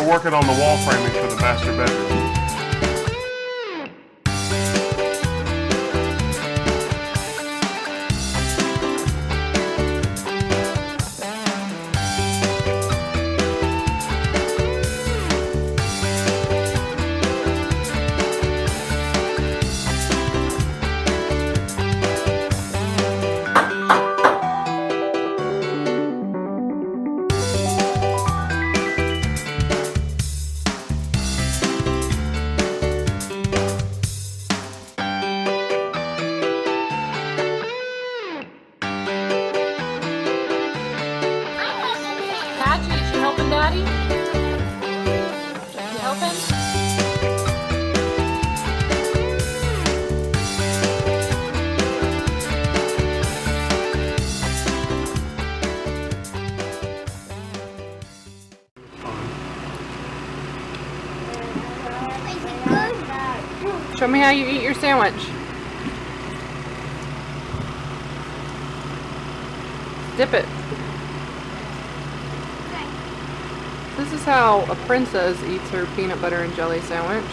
They're working on the wall framing for the master bedroom. Daddy? You helping? Show me how you eat your sandwich. Dip it. This is how a princess eats her peanut butter and jelly sandwich.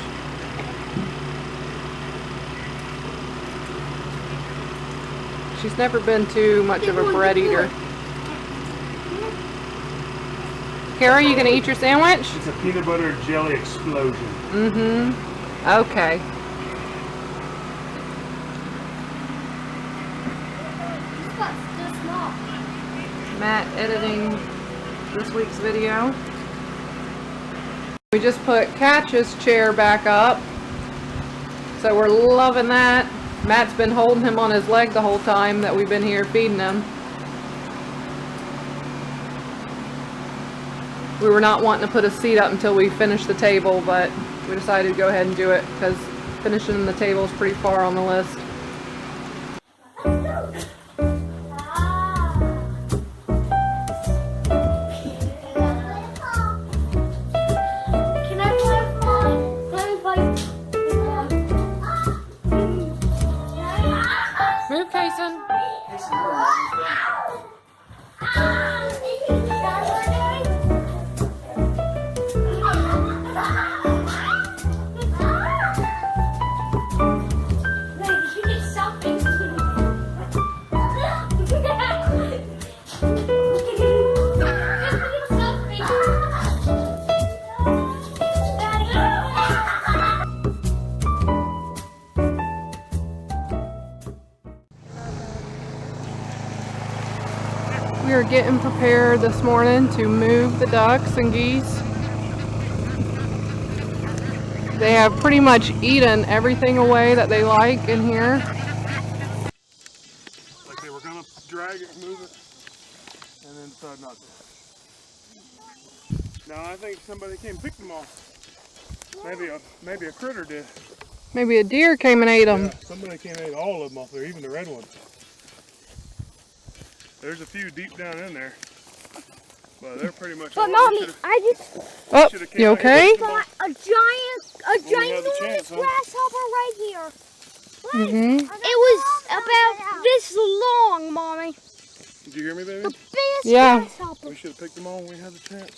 She's never been too much of a bread eater. Kara, you gonna eat your sandwich? It's a peanut butter and jelly explosion. Mm-hmm. Okay. Matt editing this week's video. We just put Catch's chair back up, so we're loving that. Matt's been holding him on his leg the whole time that we've been here feeding him. We were not wanting to put a seat up until we finished the table, but we decided to go ahead and do it because finishing the table is pretty far on the list. Move, Kason. We are getting prepared this morning to move the ducks and geese. They have pretty much eaten everything away that they like in here. Like they were gonna drag it, move it, and then decided not to. No, I think somebody came and picked them all. Maybe a critter did. Maybe a deer came and ate them. Yeah, somebody came and ate all of them off there, even the red ones. There's a few deep down in there, but they're pretty much. But mommy, I just. Oh, you okay? Got a ginormous grasshopper right here. Mm-hmm. It was about this long, mommy. Did you hear me, baby? The biggest grasshopper. We should have picked them all when we had the chance.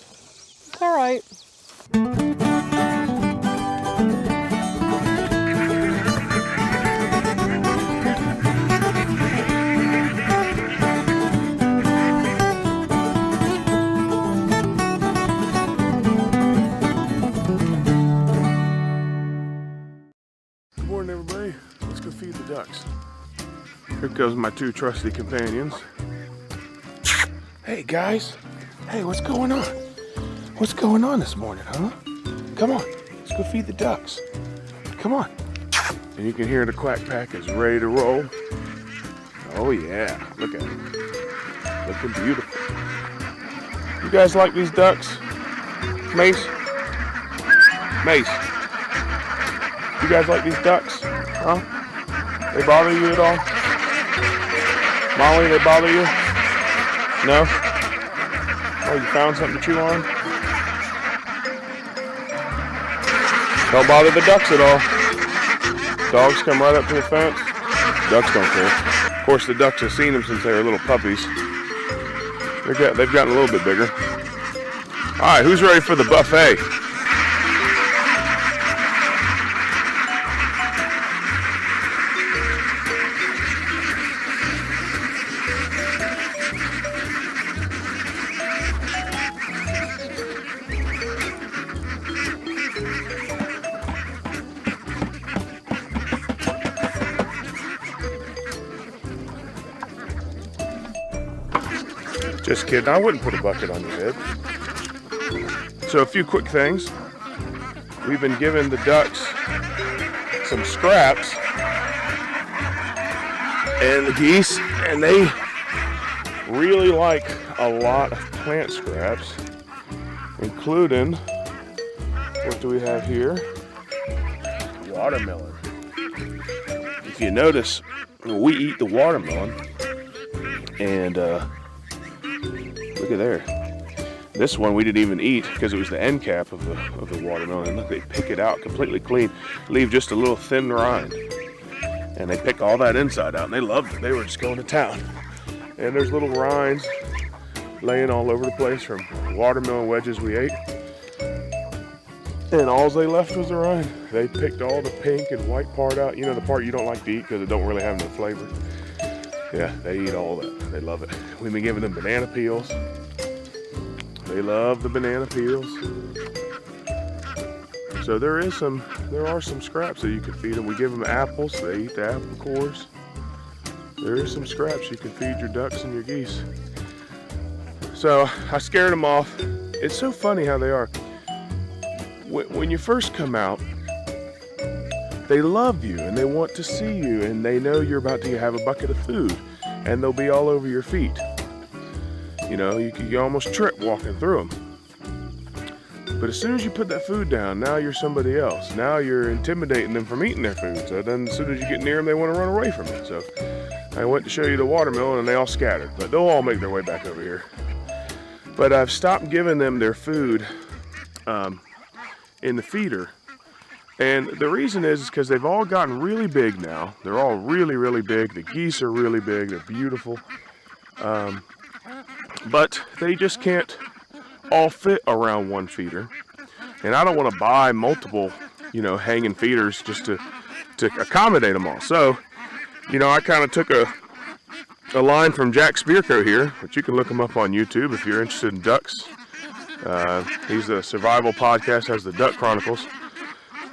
It's all right. Good morning, everybody. Let's go feed the ducks. Here comes my two trusty companions. Hey, guys. Hey, what's going on? What's going on this morning, huh? Come on, let's go feed the ducks. Come on. And you can hear the quack pack is ready to roll. Oh yeah, look at it. Looking beautiful. You guys like these ducks? Mace? Mace. You guys like these ducks? Huh? They bother you at all? Molly, they bother you? No? Oh, you found something to chew on? Don't bother the ducks at all. Dogs come right up to the fence. Ducks don't care. Of course, the ducks have seen them since they were little puppies. They've gotten a little bit bigger. All right, who's ready for the buffet? Just kidding, I wouldn't put a bucket on your head. So a few quick things. We've been giving the ducks some scraps and the geese, and they really like a lot of plant scraps, including, what do we have here? Watermelon. If you notice, we eat the watermelon, and look at there. This one we didn't even eat because it was the end cap of the watermelon. And look, they pick it out completely clean, leave just a little thin rind, and they pick all that inside out. And they loved it. They were just going to town. And there's little rinds laying all over the place from watermelon wedges we ate. And all they left was the rind. They picked all the pink and white part out. You know, the part you don't like to eat because it don't really have no flavor. Yeah, they eat all that. They love it. We've been giving them banana peels. They love the banana peels. So there are some scraps that you can feed them. We give them apples. They eat the apple cores. There is some scraps you can feed your ducks and your geese. So I scared them off. It's so funny how they are. When you first come out, they love you and they want to see you, and they know you're about to have a bucket of food, and they'll be all over your feet. You know, you almost trip walking through them. But as soon as you put that food down, now you're somebody else. Now you're intimidating them from eating their food. So then as soon as you get near them, they want to run away from it. So I went to show you the watermelon and they all scattered, but they'll all make their way back over here. But I've stopped giving them their food in the feeder. And the reason is because they've all gotten really big now. They're all really, really big. The geese are really big. They're beautiful. But they just can't all fit around one feeder. And I don't want to buy multiple, you know, hanging feeders just to accommodate them all. So, you know, I kind of took a line from Jack Spearco here, which you can look him up on YouTube if you're interested in ducks. He's a survival podcast, has the Duck Chronicles.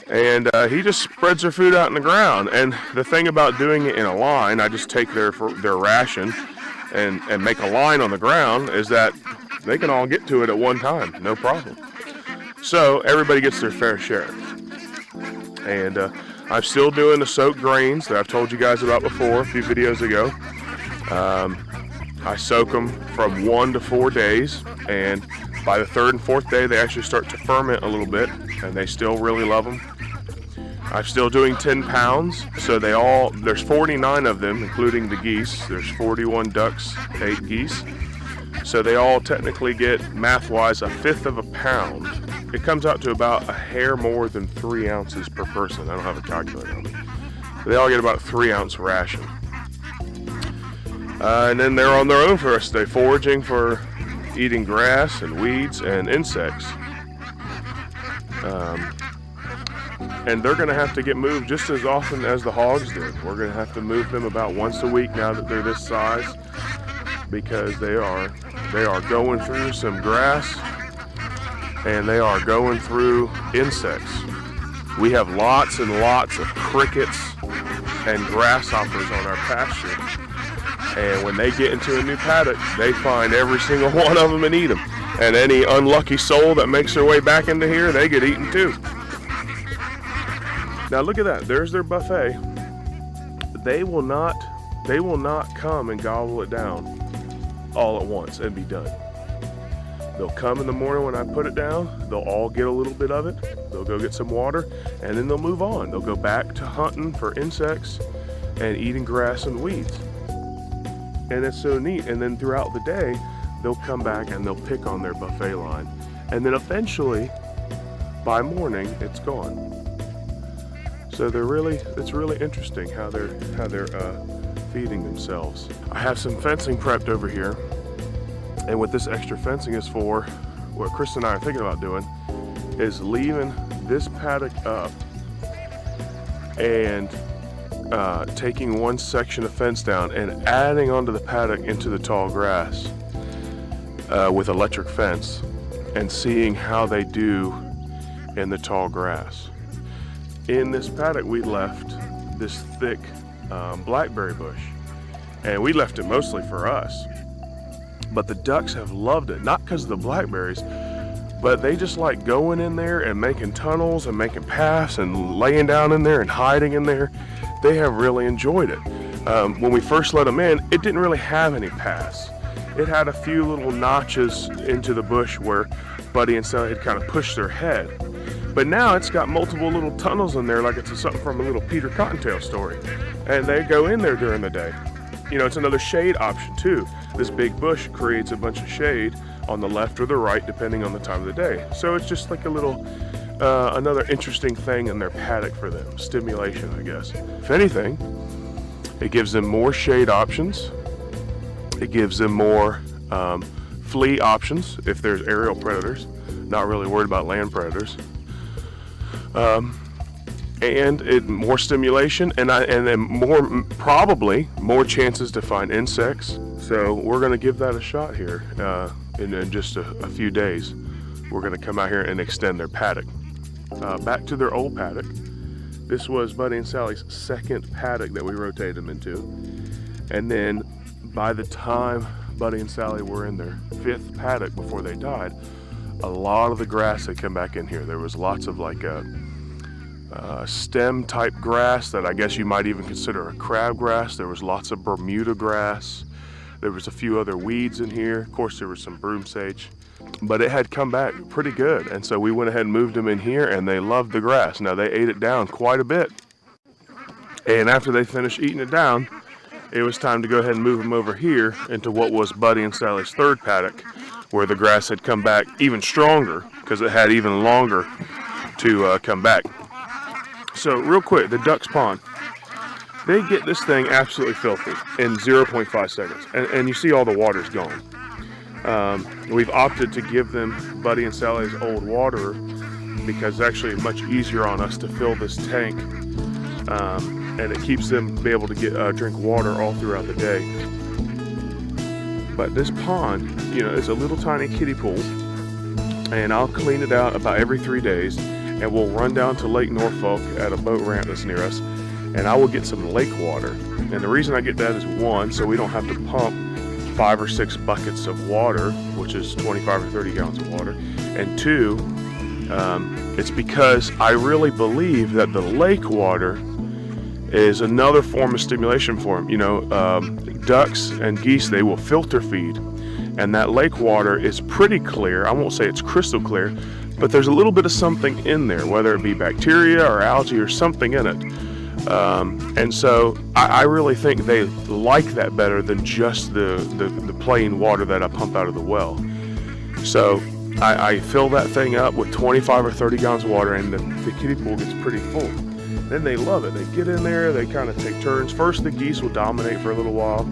And he just spreads their food out in the ground. And the thing about doing it in a line, I just take their ration and make a line on the ground, is that they can all get to it at one time, no problem. So everybody gets their fair share. And I'm still doing the soaked grains that I've told you guys about before a few videos ago. I soak them from 1 to 4 days, and by the 3rd and 4th day they actually start to ferment a little bit, and they still really love them. I'm still doing 10 pounds, so there's 49 of them, including the geese. There's 41 ducks, 8 geese. So they all technically get, math-wise, 1/5 of a pound. It comes out to about a hair more than 3 ounces per person. I don't have a calculator on it. So they all get about a 3-ounce ration. And then they're on their own for the rest of the day, foraging for eating grass and weeds and insects. And they're going to have to get moved just as often as the hogs did. We're going to have to move them about once a week now that they're this size, because they are going through some grass and they are going through insects. We have lots and lots of crickets and grasshoppers on our pasture. And when they get into a new paddock, they find every single one of them and eat them. And any unlucky soul that makes their way back into here, they get eaten too. Now look at that, there's their buffet. They will not come and gobble it down all at once and be done. They'll come in the morning when I put it down, they'll all get a little bit of it, they'll go get some water, and then they'll move on. They'll go back to hunting for insects and eating grass and weeds. And it's so neat. And then throughout the day, they'll come back and they'll pick on their buffet line. And then eventually, by morning, it's gone. So it's really interesting how they're feeding themselves. I have some fencing prepped over here. And what this extra fencing is for, what Chris and I are thinking about doing, is leaving this paddock up and taking one section of fence down and adding onto the paddock into the tall grass with electric fence, and seeing how they do in the tall grass. In this paddock we left this thick blackberry bush, and we left it mostly for us, but the ducks have loved it, not because of the blackberries, but they just like going in there and making tunnels and making paths and laying down in there and hiding in there. They have really enjoyed it. When we first let them in, it didn't really have any paths. It had a few little notches into the bush where Buddy and Sally had kind of pushed their head. But now it's got multiple little tunnels in there like it's something from a little Peter Cottontail story. And they go in there during the day. You know, it's another shade option too. This big bush creates a bunch of shade on the left or the right depending on the time of the day. So it's just like a little, another interesting thing in their paddock for them. Stimulation, I guess. If anything, it gives them more shade options. It gives them more flea options if there's aerial predators. Not really worried about land predators. And it more stimulation and then probably more chances to find insects. So we're going to give that a shot here in just a few days. We're going to come out here and extend their paddock back to their old paddock. This was Buddy and Sally's second paddock that we rotated them into, and then by the time Buddy and Sally were in their fifth paddock before they died, a lot of the grass had come back in here. There was lots of like a stem type grass that I guess you might even consider a crabgrass. There was lots of Bermuda grass. There was a few other weeds in here. Of course, there was some broom sage, but it had come back pretty good. And so we went ahead and moved them in here, and they loved the grass. Now they ate it down quite a bit. And after they finished eating it down, it was time to go ahead and move them over here into what was Buddy and Sally's third paddock, where the grass had come back even stronger because it had even longer to come back. So real quick, the ducks pond, they get this thing absolutely filthy in 0.5 seconds. And you see all the water's gone. We've opted to give them Buddy and Sally's old water because it's actually much easier on us to fill this tank. And it keeps them be able to get drink water all throughout the day. But this pond, you know, it's a little tiny kiddie pool, and I'll clean it out about every 3 days, and we'll run down to Lake Norfolk at a boat ramp that's near us, and I will get some lake water. And the reason I get that is, one, so we don't have to pump 5 or 6 buckets of water, which is 25 or 30 gallons of water, and two, it's because I really believe that the lake water is another form of stimulation for them. You know, ducks and geese, they will filter feed, and that lake water is pretty clear. I won't say it's crystal clear, but there's a little bit of something in there, whether it be bacteria or algae or something in it. And so I really think they like that better than just the plain water that I pump out of the well. So I fill that thing up with 25 or 30 gallons of water, and the kiddie pool gets pretty full. Then they love it. They get in there, they kind of take turns. First, the geese will dominate for a little while,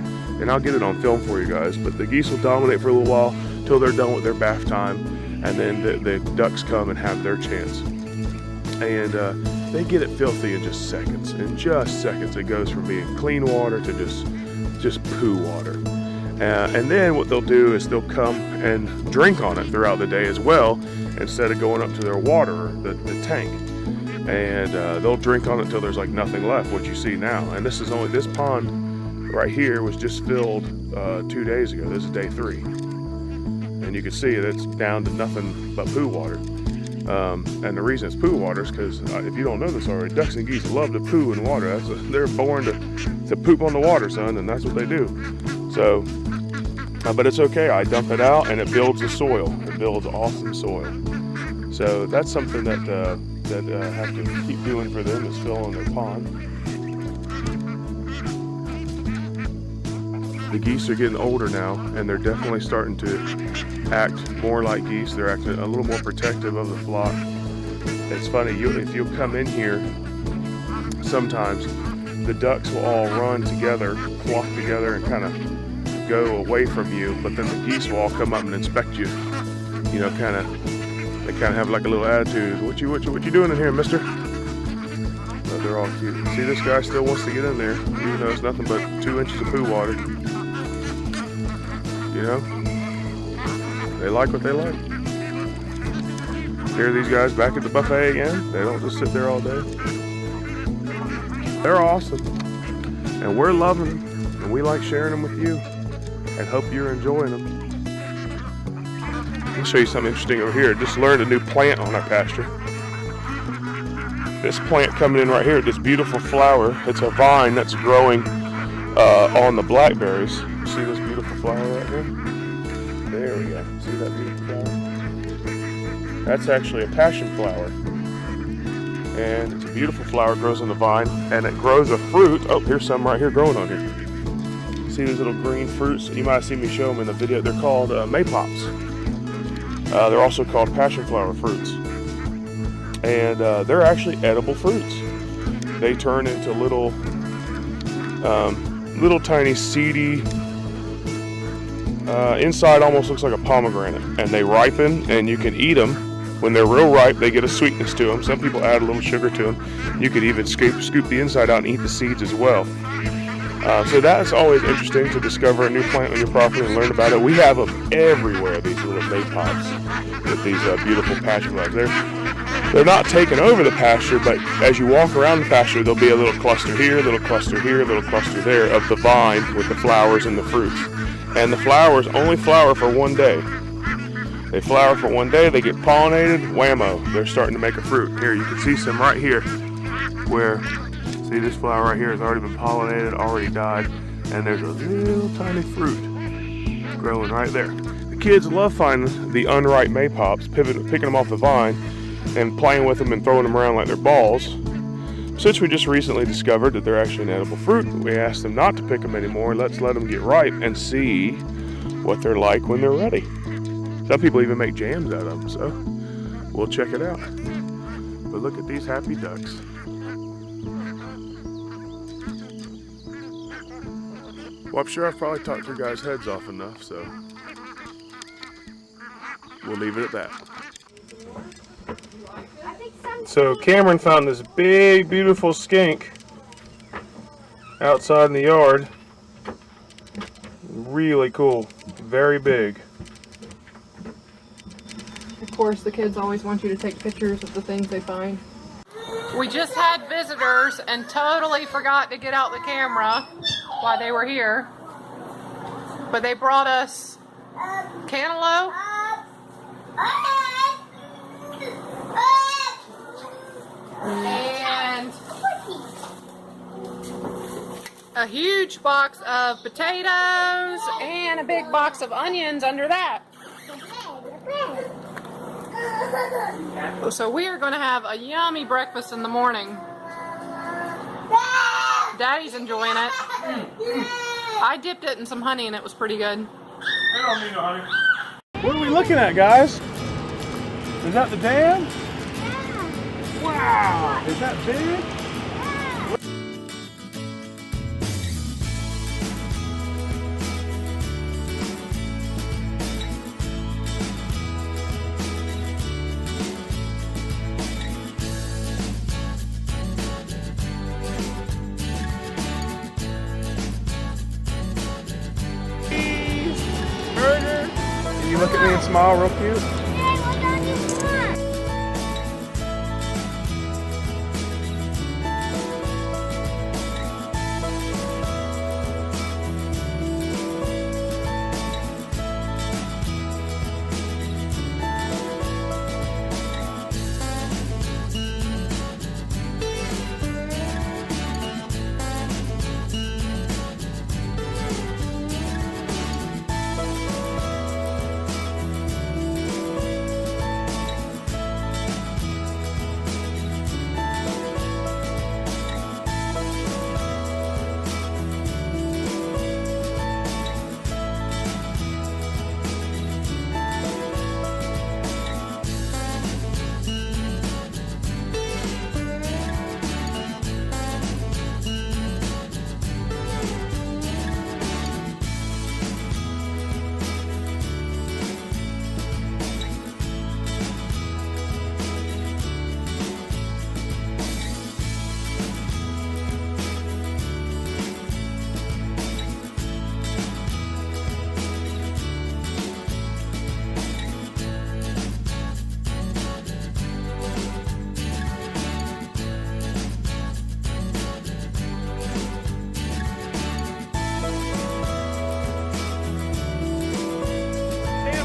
and I'll get it on film for you guys, but the geese will dominate for a little while till they're done with their bath time, and then the ducks come and have their chance. And they get it filthy in just seconds. In just seconds, it goes from being clean water to just poo water. And then what they'll do is they'll come and drink on it throughout the day as well, instead of going up to their water, the tank. And they'll drink on it until there's like nothing left, what you see now. And this pond right here was just filled 2 days ago. This is day 3. And you can see it's down to nothing but poo water. And the reason it's poo water is because if you don't know this already, ducks and geese love to poo in water. They're born to poop on the water, son, and that's what they do. So, but it's okay. I dump it out, and it builds the soil. It builds awesome soil. So that's something that I have to keep doing for them, is filling their pond. The geese are getting older now, and they're definitely starting to act more like geese. They're acting a little more protective of the flock. It's funny, if you'll come in here, sometimes the ducks will all run together, flock together, and kind of go away from you, but then the geese will all come up and inspect you. You know, they kind of have like a little attitude. What you doing in here, mister? But they're all cute. See, this guy still wants to get in there, even though it's nothing but 2 inches of poo water. You know? They like what they like. Here are these guys back at the buffet again. They don't just sit there all day. They're awesome. And we're loving them. And we like sharing them with you. And hope you're enjoying them. I'll show you something interesting over here. Just learned a new plant on our pasture. This plant coming in right here, this beautiful flower, it's a vine that's growing on the blackberries. See this beautiful flower right here? There we go. See that beautiful flower? That's actually a passion flower. And it's a beautiful flower, grows on the vine, and it grows a fruit. Oh, here's some right here growing on here. See these little green fruits? You might have seen me show them in the video. They're called maypops. They're also called passion flower fruits. And they're actually edible fruits. They turn into little tiny seedy, inside almost looks like a pomegranate, and they ripen and you can eat them. When they're real ripe, they get a sweetness to them. Some people add a little sugar to them. You could even scoop the inside out and eat the seeds as well. So that's always interesting to discover a new plant on your property and learn about it. We have them everywhere, these little maypops with these beautiful passion flowers. They're not taking over the pasture, but as you walk around the pasture, there'll be a little cluster here, a little cluster here, a little cluster there of the vine with the flowers and the fruits. And the flowers only flower for one day. They flower for one day, they get pollinated, whammo, they're starting to make a fruit. Here, you can see some right here where, see this flower right here has already been pollinated, already died, and there's a little tiny fruit growing right there. The kids love finding the unripe maypops, picking them off the vine, and playing with them and throwing them around like they're balls. Since we just recently discovered that they're actually an edible fruit, we asked them not to pick them anymore. Let's let them get ripe and see what they're like when they're ready. Some people even make jams out of them, so we'll check it out. But look at these happy ducks. Well, I'm sure I've probably talked your guys' heads off enough, so we'll leave it at that. So Cameron found this big, beautiful skink outside in the yard. Really cool, very big. Of course, the kids always want you to take pictures of the things they find. We just had visitors and totally forgot to get out the camera while they were here. But they brought us cantaloupe, and a huge box of potatoes and a big box of onions under that. So we are going to have a yummy breakfast in the morning. Daddy's enjoying it. I dipped it in some honey and it was pretty good. I don't need no honey. What are we looking at, guys? Is that the dam? Yeah. Wow! Is that big? Can you look at me and smile real cute? Hey, what don't you want?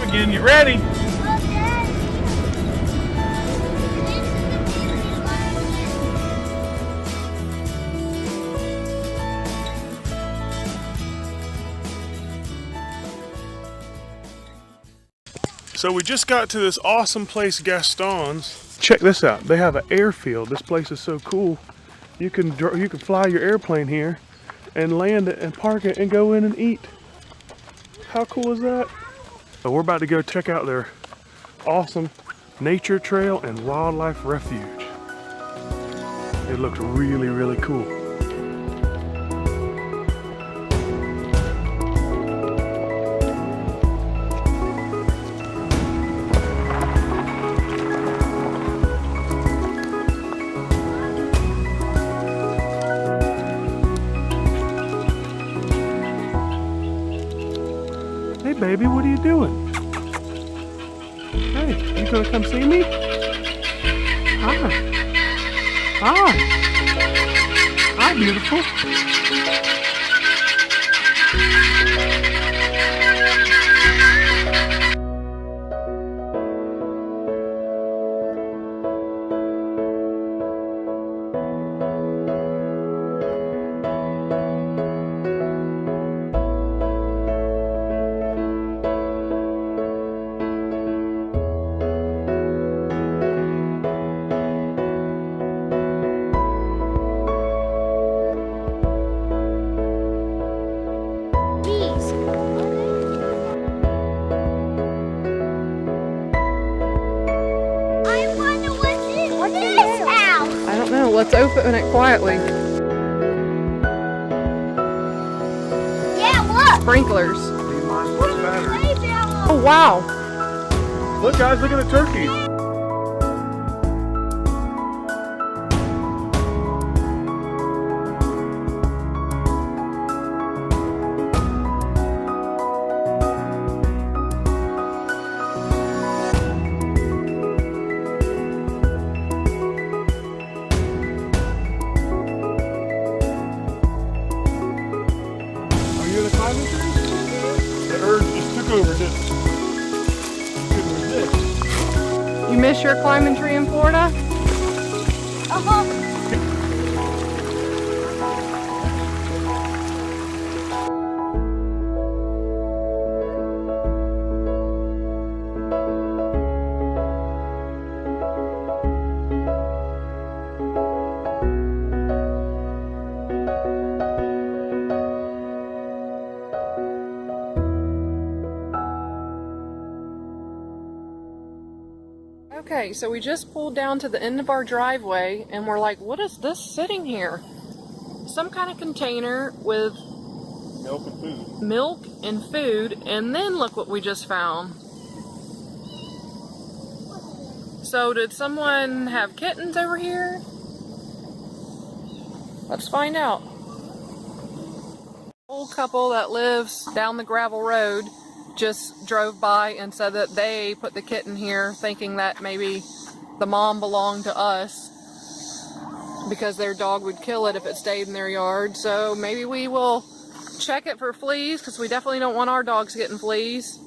Again, get ready. So we just got to this awesome place, Gaston's. Check this out. They have an airfield. This place is so cool. You can fly your airplane here and land it and park it and go in and eat. How cool is that? So we're about to go check out their awesome nature trail and wildlife refuge. It looks really, really cool. Hey baby, what are you doing? Hey, you gonna come see me? Hi. Hi. Hi, beautiful. Let's open it quietly. Yeah, look. Sprinklers. Oh, wow. Look guys, look at the turkeys. The urge just took over, didn't it? You miss your climbing tree in Florida? Okay, so we just pulled down to the end of our driveway and we're like, what is this sitting here? Some kind of container with milk and food, and then look what we just found. So did someone have kittens over here? Let's find out. Old couple that lives down the gravel road just drove by and said that they put the kitten here thinking that maybe the mom belonged to us because their dog would kill it if it stayed in their yard. So maybe we will check it for fleas because we definitely don't want our dogs getting fleas.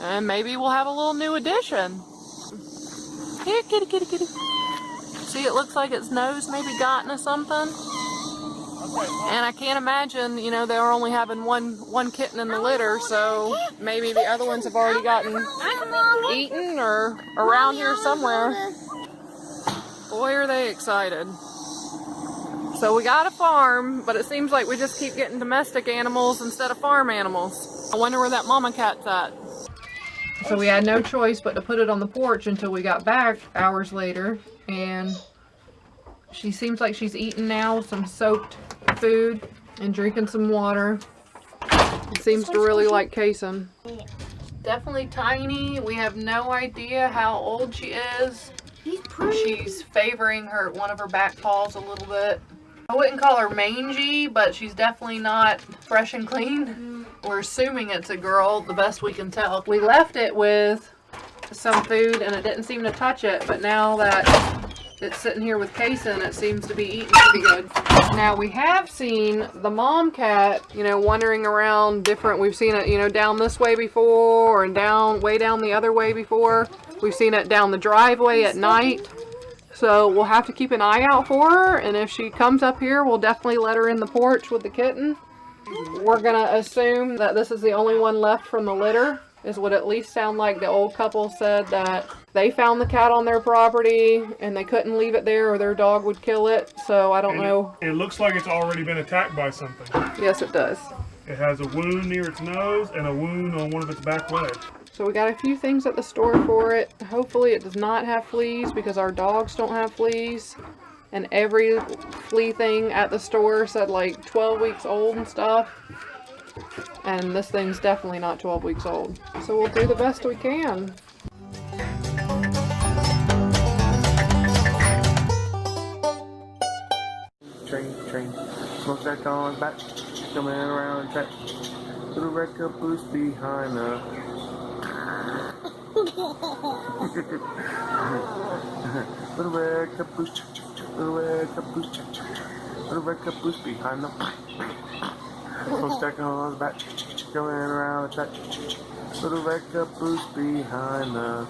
And maybe we'll have a little new addition. Here, kitty, kitty, kitty. See, it looks like its nose maybe got into something. And I can't imagine, you know, they're only having one kitten in the litter, so maybe the other ones have already gotten eaten or around here somewhere. Boy, are they excited. So we got a farm, but it seems like we just keep getting domestic animals instead of farm animals. I wonder where that mama cat's at. So we had no choice but to put it on the porch until we got back hours later, and she seems like she's eating now some soaked food and drinking some water. It seems to really like casing. Definitely tiny. We have no idea how old she is. She's favoring one of her back paws a little bit. I wouldn't call her mangy, but she's definitely not fresh and clean. We're assuming it's a girl, the best we can tell. We left it with some food and it didn't seem to touch it, but now that it's sitting here with casein, it seems to be eating pretty good. Now we have seen the mom cat, you know, wandering around different. We've seen it, you know, down this way before and way down the other way before. We've seen it down the driveway at night. So we'll have to keep an eye out for her, and if she comes up here, we'll definitely let her in the porch with the kitten. We're gonna assume that this is the only one left from the litter. is what at least sound like the old couple said, that they found the cat on their property and they couldn't leave it there or their dog would kill it. So I don't know. It looks like it's already been attacked by something. Yes, it does. It has a wound near its nose and a wound on one of its back legs. So we got a few things at the store for it. Hopefully it does not have fleas because our dogs don't have fleas. And every flea thing at the store said like 12 weeks old and stuff. And this thing's definitely not 12 weeks old. So we'll do the best we can. Train, smokestack on back, coming around the track. Little red caboose behind the. Little red caboose, little red caboose, little red caboose behind the. Smokestack on his back, coming around the track. Little red caboose behind the.